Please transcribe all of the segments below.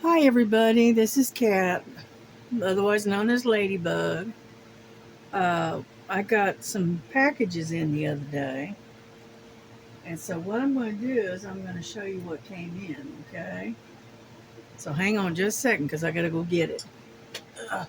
Hi everybody, this is Kat, otherwise known as Ladybug. I got some packages in the other day, and so what I'm going to do is I'm going to show you what came in, okay? So hang on just a second because I got to go get it. Uh,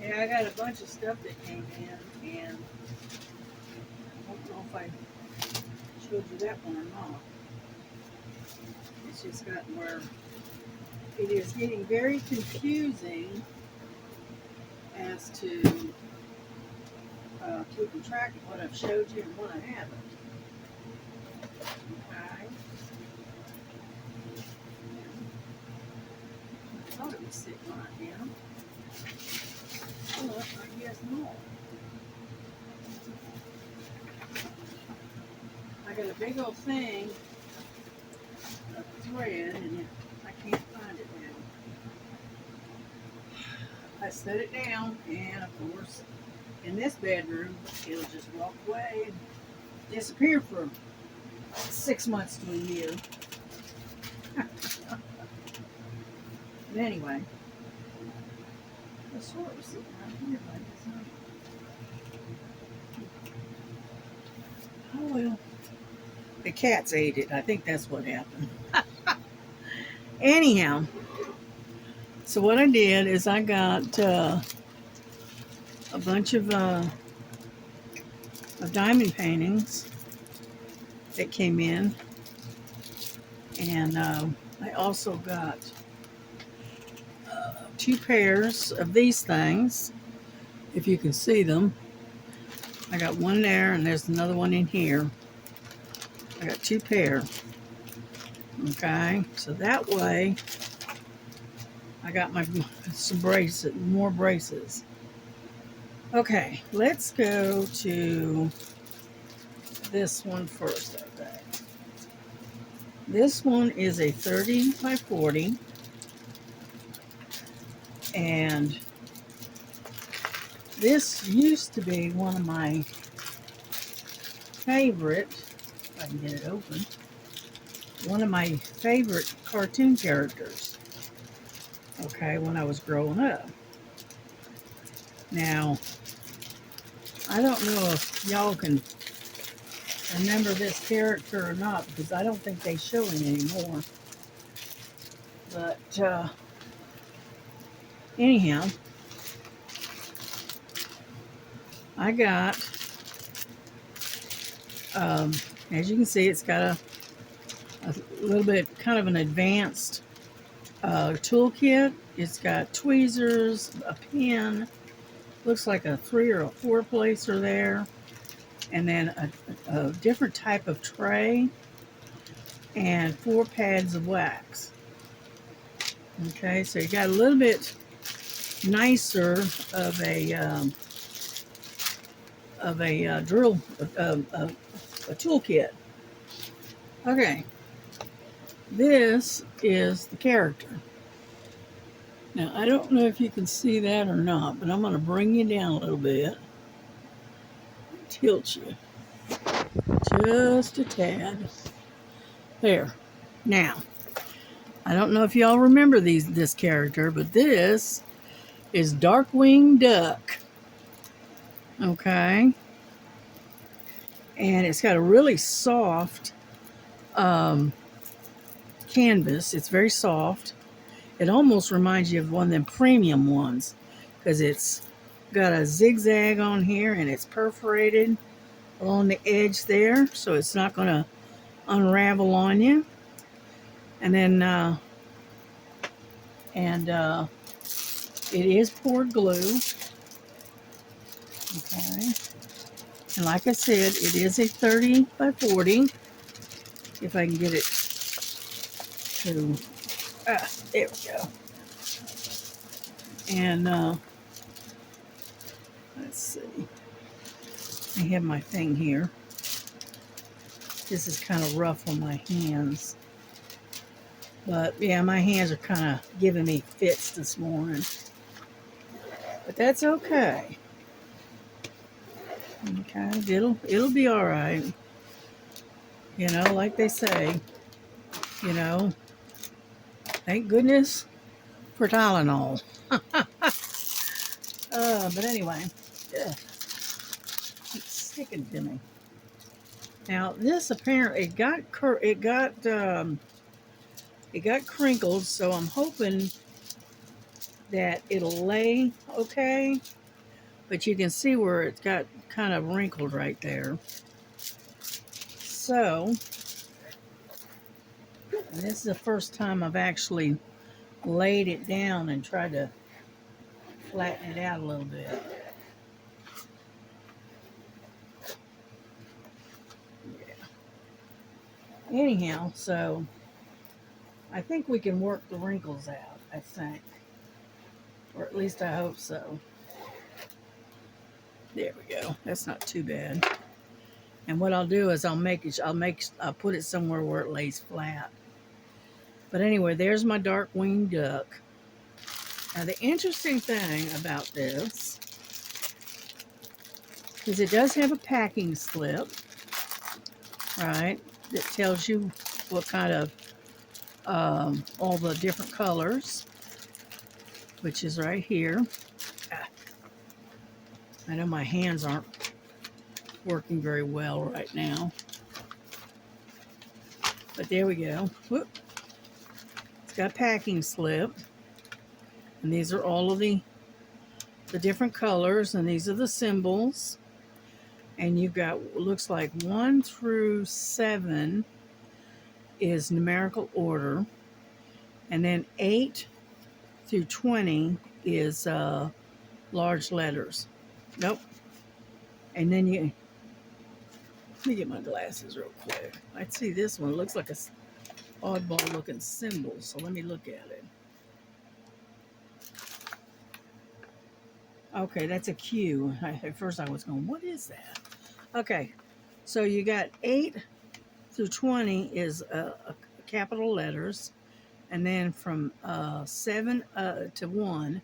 yeah, I got a bunch of stuff that came in, and I don't know if I showed you that one or not. It's just gotten where it is getting very confusing as to keeping track of what I've showed you and what I haven't. Okay. I thought it was sitting right now. Well, I guess not. I got a big old thing of thread and I can't find it now. I set it down and of course in this bedroom it'll just walk away and disappear for 6 months to a year. But anyway, the sword was sitting right here, but it's not. Oh well. The cats ate it. I think that's what happened. Anyhow, so what I did is I got a bunch of diamond paintings that came in, and I also got 2 pairs of these things, if you can see them. I got one there, and there's another one in here. I got 2 pair. Okay, so that way I got my some braces, more braces. Okay, let's go to this one first. Okay, this one is a 30 by 40, and this used to be one of my favorite, if I can get it open, one of my favorite cartoon characters, okay, when I was growing up. Now, I don't know if y'all can remember this character or not, because I don't think they show him anymore. But anyhow, I got, as you can see, it's got a little bit kind of an advanced toolkit. It's got tweezers, a pen, looks like a 3 or a 4 placer there, and then a different type of tray and 4 pads of wax. Okay, so you got a little bit nicer of a drill, a toolkit. Okay, this is the character. Now, I don't know if you can see that or not, but I'm going to bring you down a little bit. Tilt you just a tad. There. Now, I don't know if y'all remember this character, but this is Darkwing Duck. Okay? And it's got a really soft canvas. It's very soft. It almost reminds you of one of them premium ones because it's got a zigzag on here and it's perforated along the edge there, so it's not going to unravel on you. And then it is poured glue. Okay. And like I said, it is a 30 by 40. If I can get it to, there we go. And let's see. I have my thing here. This is kind of rough on my hands. But yeah, my hands are kind of giving me fits this morning. But that's okay. Okay, it'll be all right. You know, like they say, you know, thank goodness for Tylenol. But anyway, ugh, it's sticking to me. Now this apparently it got crinkled, so I'm hoping that it'll lay okay. But you can see where it's got kind of wrinkled right there. So, and this is the first time I've actually laid it down and tried to flatten it out a little bit. Yeah. Anyhow, so I think we can work the wrinkles out, I think. Or at least I hope so. There we go. That's not too bad. And what I'll do is I'll put it somewhere where it lays flat. But anyway, there's my dark winged duck. Now the interesting thing about this is it does have a packing slip, right? That tells you what kind of all the different colors, which is right here. I know my hands aren't working very well right now, but there we go. Whoop. It's got a packing slip, and these are all of the different colors, and these are the symbols. And you've got, looks like 1 through 7 is numerical order, and then 8 through 20 is large letters. Nope. And then let me get my glasses real quick. I see this one. It looks like a oddball looking symbol, so let me look at it. Okay, that's a Q. At first I was going, what is that? Okay, so you got 8 through 20 is capital letters, and then from 7 to 1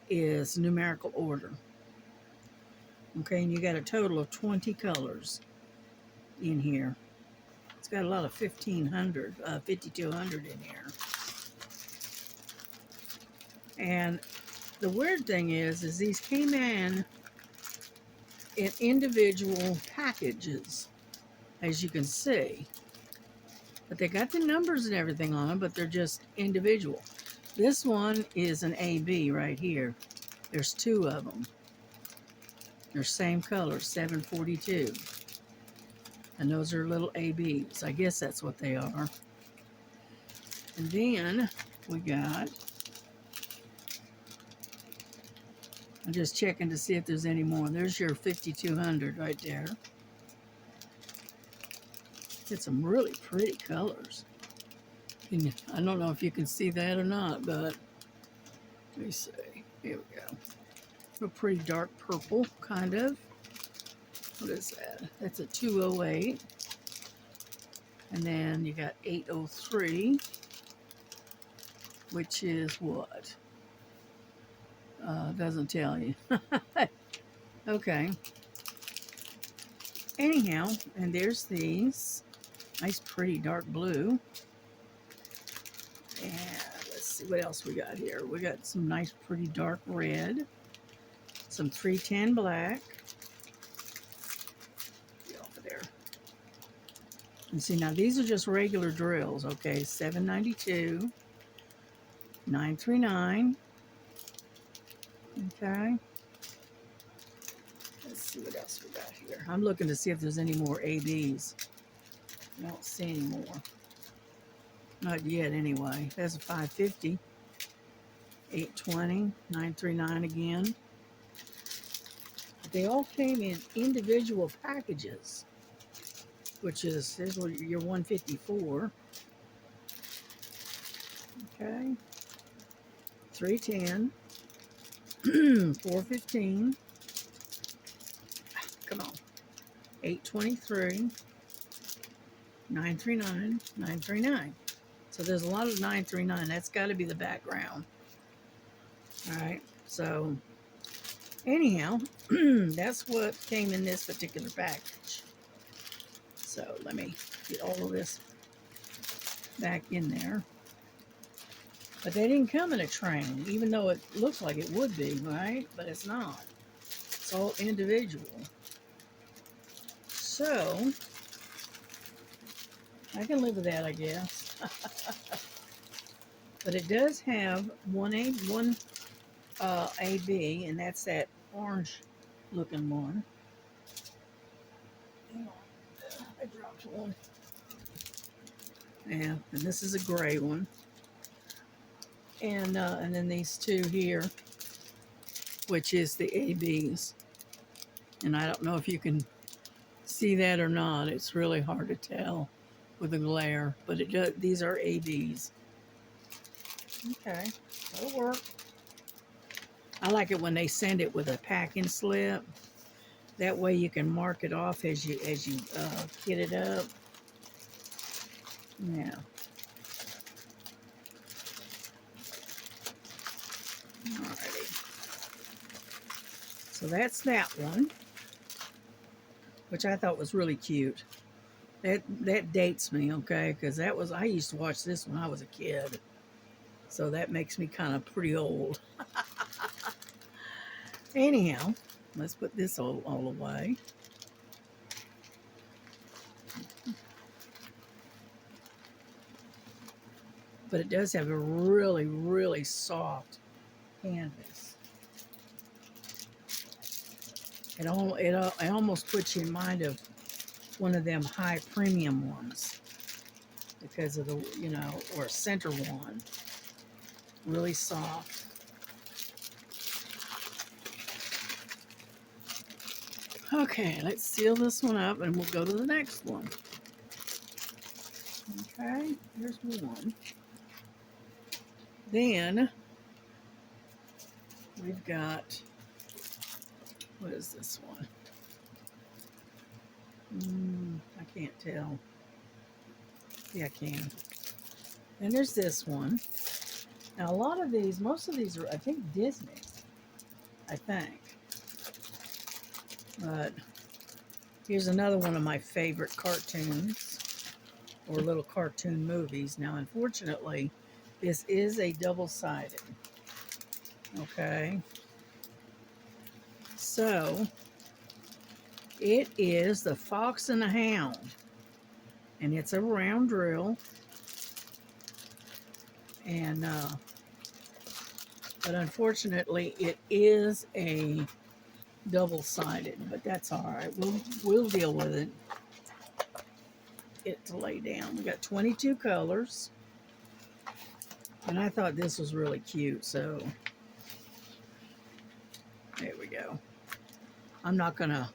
is numerical order. Okay, and you got a total of 20 colors in here. It's got a lot of 5200 in here. And the weird thing is these came in individual packages, as you can see. But they got the numbers and everything on them, but they're just individual. This one is an AB right here. There's 2 of them. They're same color, 742. And those are little ABs. I guess that's what they are. And then we got, I'm just checking to see if there's any more. There's your 5200 right there. It's some really pretty colors. And I don't know if you can see that or not, but let me see. Here we go. A pretty dark purple, kind of. What is that? That's a 208. And then you got 803, which is what? Doesn't tell you. Okay. Anyhow, and there's these. Nice, pretty dark blue. And let's see what else we got here. We got some nice, pretty dark red. Some 310 black. Get off of there. And see, now these are just regular drills, okay? 792. 939. Okay. Let's see what else we got here. I'm looking to see if there's any more ABs. I don't see any more. Not yet, anyway. There's a 550. 820. 939 again. They all came in individual packages, which is, there's your 154. Okay. 310. 415. Come on. 823, 939, 939. So there's a lot of 939. That's got to be the background. All right. So anyhow, that's what came in this particular package. So let me get all of this back in there. But they didn't come in a train, even though it looks like it would be, right? But it's not. It's all individual. So I can live with that, I guess. But it does have one AB, and that's that orange looking one. Hang on, I dropped one. Yeah, and this is a gray one. And then these two here, which is the ABs. And I don't know if you can see that or not. It's really hard to tell with the glare, but it does. These are ABs. Okay, that'll work. I like it when they send it with a packing slip. That way you can mark it off as you get it up. Yeah. Alrighty. So that's that one, which I thought was really cute. That dates me, okay? Because I used to watch this when I was a kid. So that makes me kind of pretty old. Anyhow, let's put this all away. But it does have a really, really soft canvas. It almost puts you in mind of one of them high premium ones because of the, or a center one. Really soft. Okay, let's seal this one up and we'll go to the next one. Okay, here's one. Then we've got, what is this one? I can't tell. Yeah, I can. And there's this one. Now, most of these are, I think, Disney. I think. But here's another one of my favorite cartoons or little cartoon movies. Now, unfortunately, this is a double-sided. Okay. So, it is The Fox and the Hound. And it's a round drill. And, but unfortunately, it is a double-sided, but that's all right. We'll deal with it. It to lay down. We got 22 colors, and I thought this was really cute. So there we go. I'm not gonna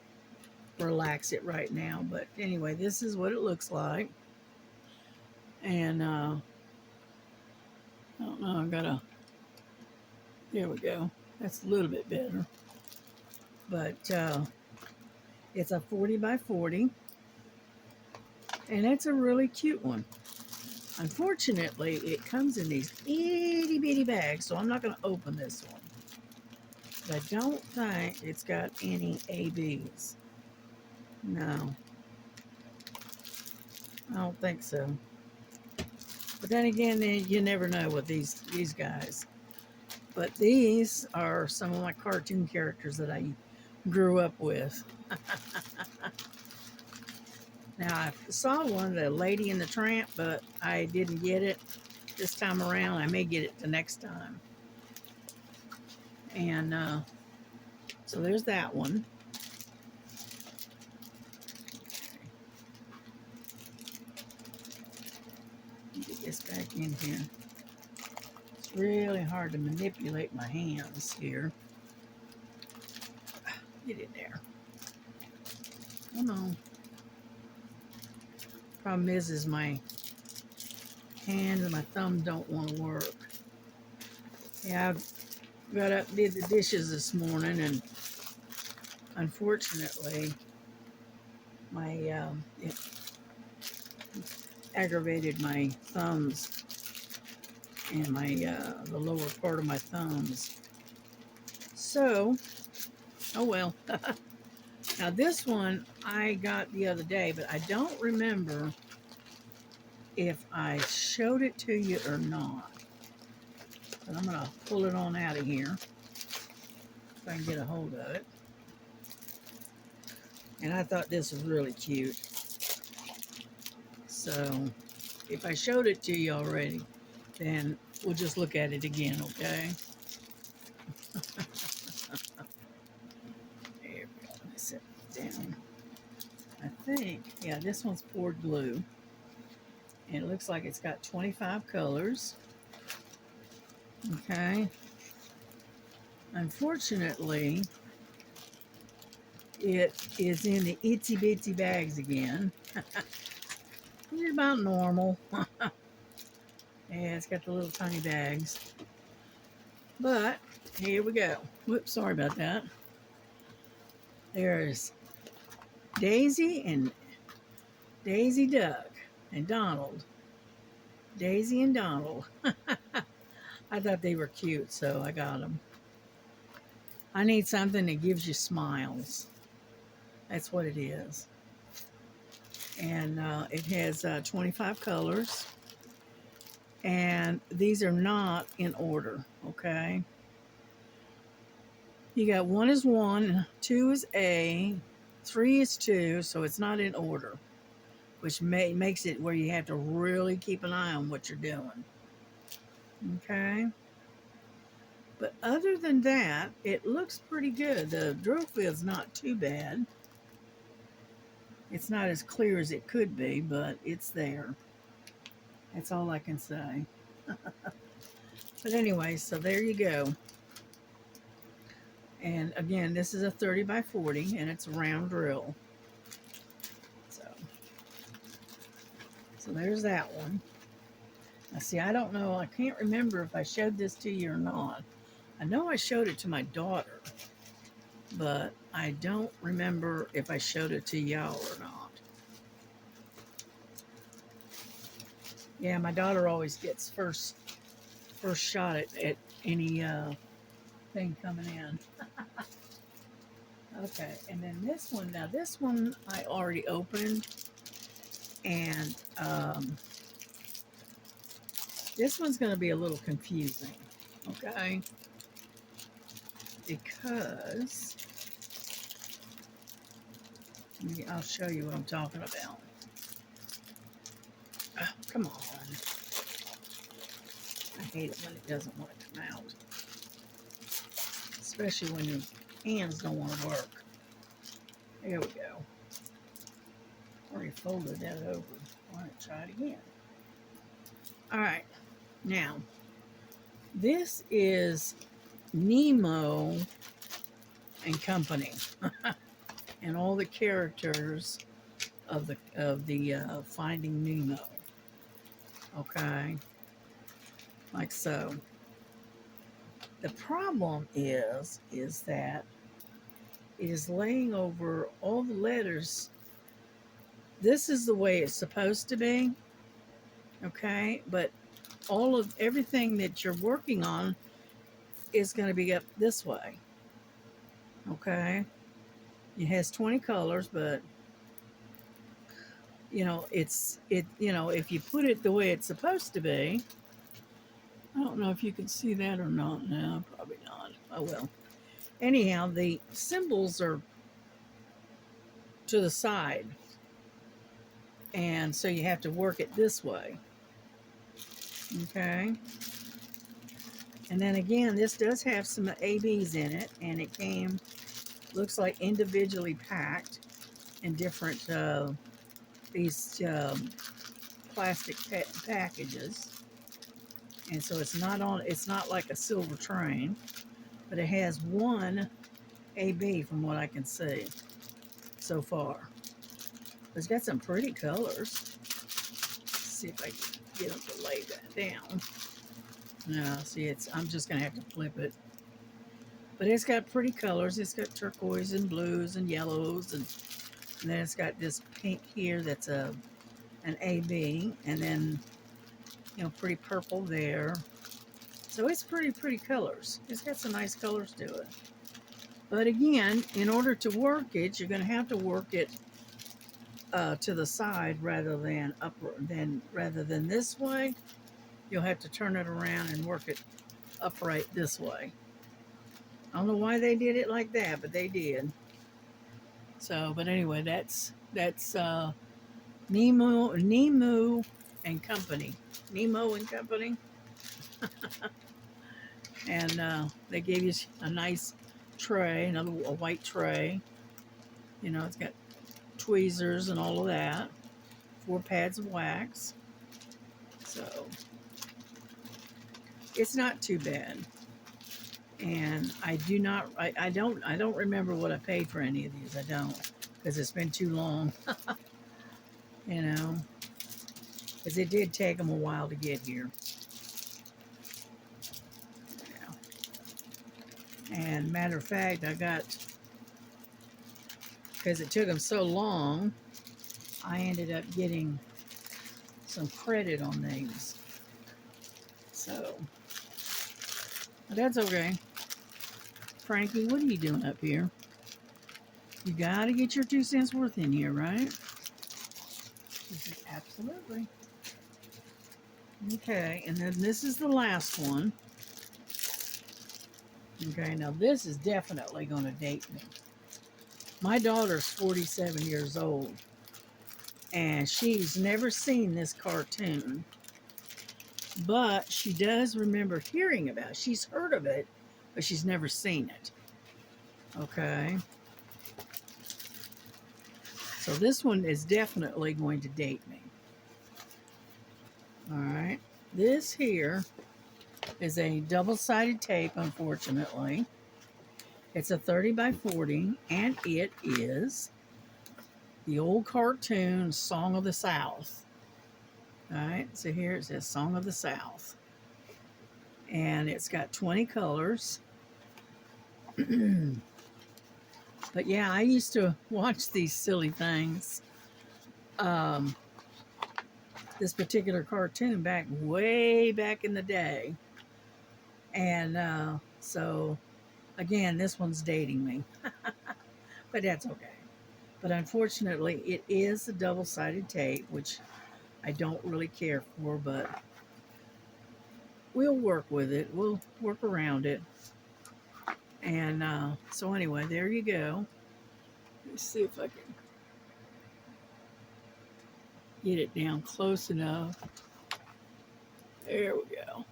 relax it right now, but anyway, this is what it looks like. And I don't know. I gotta. There we go. That's a little bit better, but it's a 40 by 40. And it's a really cute one. Unfortunately, it comes in these itty bitty bags, so I'm not going to open this one. But I don't think it's got any ABs. No. I don't think so. But then again, you never know with these guys. But these are some of my cartoon characters that I grew up with. Now, I saw one, the Lady and the Tramp, but I didn't get it this time around. I may get it the next time. And so there's that one. Get this back in here. It's really hard to manipulate my hands here. Get in there. Come on. Problem is my hand and my thumb don't want to work. Yeah, I got up, did the dishes this morning, and unfortunately, it aggravated my thumbs and the lower part of my thumbs. So, oh well. Now this one I got the other day, but I don't remember if I showed it to you or not. But I'm gonna pull it on out of here if I can get a hold of it. And I thought this was really cute. So if I showed it to you already, then we'll just look at it again, okay? There we go. Let me set it down. I think, yeah, this one's poured glue. And it looks like it's got 25 colors. Okay. Unfortunately, it is in the itsy bitsy bags again. It's about normal. Yeah, it's got the little tiny bags. But here we go. Whoops, sorry about that. There's Daisy and Daisy Duck and Donald. Daisy and Donald. I thought they were cute, so I got them. I need something that gives you smiles. That's what it is. And it has 25 colors. And these are not in order, okay? You got 1 is 1, 2 is A, 3 is 2, so it's not in order, which makes it where you have to really keep an eye on what you're doing. Okay? But other than that, it looks pretty good. The drill field's not too bad. It's not as clear as it could be, but it's there. That's all I can say. But anyway, so there you go. And again, this is a 30 by 40, and it's a round drill. So there's that one. Now see, I don't know, I can't remember if I showed this to you or not. I know I showed it to my daughter, but I don't remember if I showed it to y'all or not. Yeah, my daughter always gets first shot at any thing coming in. Okay, and then this one. Now this one I already opened, and this one's going to be a little confusing. Okay, because I'll show you what I'm talking about. Oh, come on. I hate it when it doesn't want to come out. Especially when your hands don't want to work. There we go. Already folded that over. I want to try it again. Alright. Now, this is Nemo and Company. And all the characters of the Finding Nemo. Okay, like so. The problem is that it is laying over all the letters. This is the way it's supposed to be. Okay, but everything that you're working on is going to be up this way. Okay, it has 20 colors, but you know, if you put it the way it's supposed to be, I don't know if you can see that or not. No, probably not. Oh well. Anyhow, the symbols are to the side, and so you have to work it this way. Okay. And then again, this does have some ABs in it, and it looks like individually packed in different these plastic packages. And so it's not like a silver train, but it has one AB from what I can see so far. It's got some pretty colors. Let's see if I can get them to lay that down. No, see, I'm just gonna have to flip it. But it's got pretty colors. It's got turquoise and blues and yellows and And then it's got this pink here that's an AB, and then, you know, pretty purple there. So it's pretty colors. It's got some nice colors to it. But again, in order to work it, you're going to have to work it to the side rather than rather than this way. You'll have to turn it around and work it upright this way. I don't know why they did it like that, but they did. So, but anyway, that's Nemu and Company. Nemo and Company. And they gave you a nice tray, a white tray. You know, it's got tweezers and all of that. 4 pads of wax. So it's not too bad. And I don't remember what I paid for any of these. I don't, because it's been too long. You know, because it did take them a while to get here. Yeah. And matter of fact, I got, because it took them so long, I ended up getting some credit on these. So, but that's okay. Frankie, what are you doing up here? You got to get your 2 cents worth in here, right? Absolutely. Okay, and then this is the last one. Okay, now this is definitely going to date me. My daughter's 47 years old, and she's never seen this cartoon, but she does remember hearing about it. She's heard of it, but she's never seen it. Okay. So this one is definitely going to date me. All right. This here is a double-sided tape, unfortunately. It's a 30 by 40, and it is the old cartoon Song of the South. All right, so here it says Song of the South. And it's got 20 colors. But yeah, I used to watch these silly things. This particular cartoon way back in the day. And so, again, this one's dating me. But that's okay. But unfortunately, it is a double-sided tape, which I don't really care for, but we'll work with it. We'll work around it. And so anyway, there you go. Let's see if I can get it down close enough. There we go.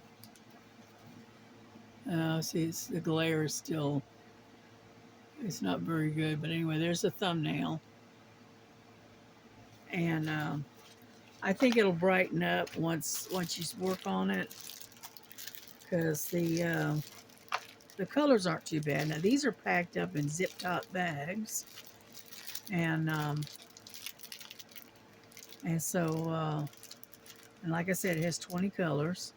See, the glare is still, it's not very good. But anyway, there's a thumbnail. And I think it'll brighten up once you work on it, because the colors aren't too bad. Now these are packed up in zip top bags, and so and like I said, it has 20 colors.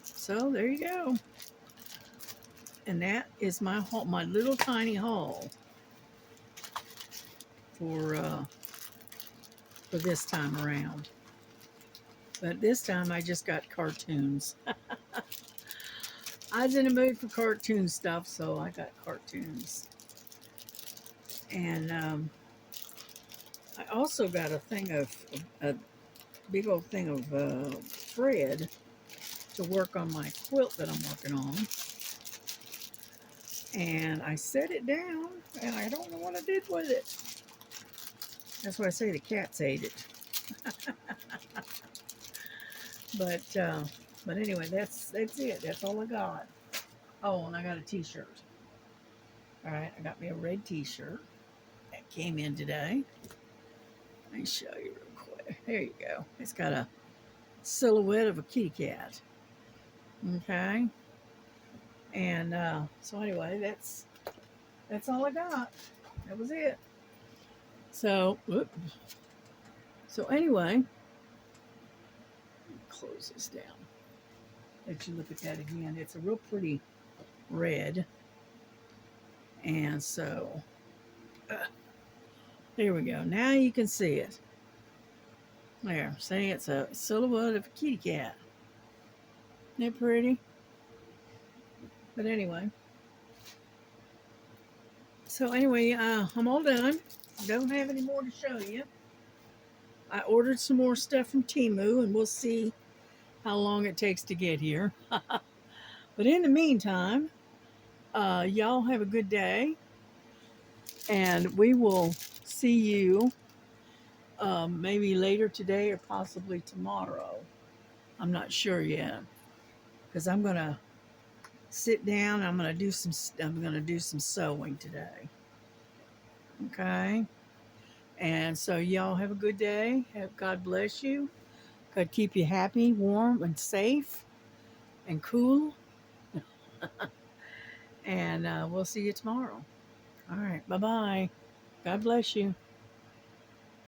So there you go. And that is my haul, my little tiny haul for this time around. But this time I just got cartoons. I was in the mood for cartoon stuff, so I got cartoons. And I also got a big old thing of thread to work on my quilt that I'm working on. And I set it down, and I don't know what I did with it. That's why I say the cats ate it. But anyway, that's it. That's all I got. Oh, and I got a t-shirt. All right, I got me a red t-shirt that came in today. Let me show you real quick. There you go. It's got a silhouette of a kitty cat. Okay. And so anyway, that's all I got. That was it. So, so anyway, close this down. Let you look at that again. It's a real pretty red. And so, There we go. Now you can see it. There. See, it's a silhouette of a kitty cat. Isn't that pretty? But anyway. So anyway, I'm all done. Don't have any more to show you. I ordered some more stuff from Temu, and we'll see how long it takes to get here. But in the meantime, y'all have a good day, and we will see you maybe later today or possibly tomorrow. I'm not sure yet because I'm gonna sit down. I'm gonna do some. I'm gonna do some sewing today. Okay. And so y'all have a good day. Have God bless you. God keep you happy, warm, and safe, and cool. And we'll see you tomorrow. All right. Bye bye. God bless you.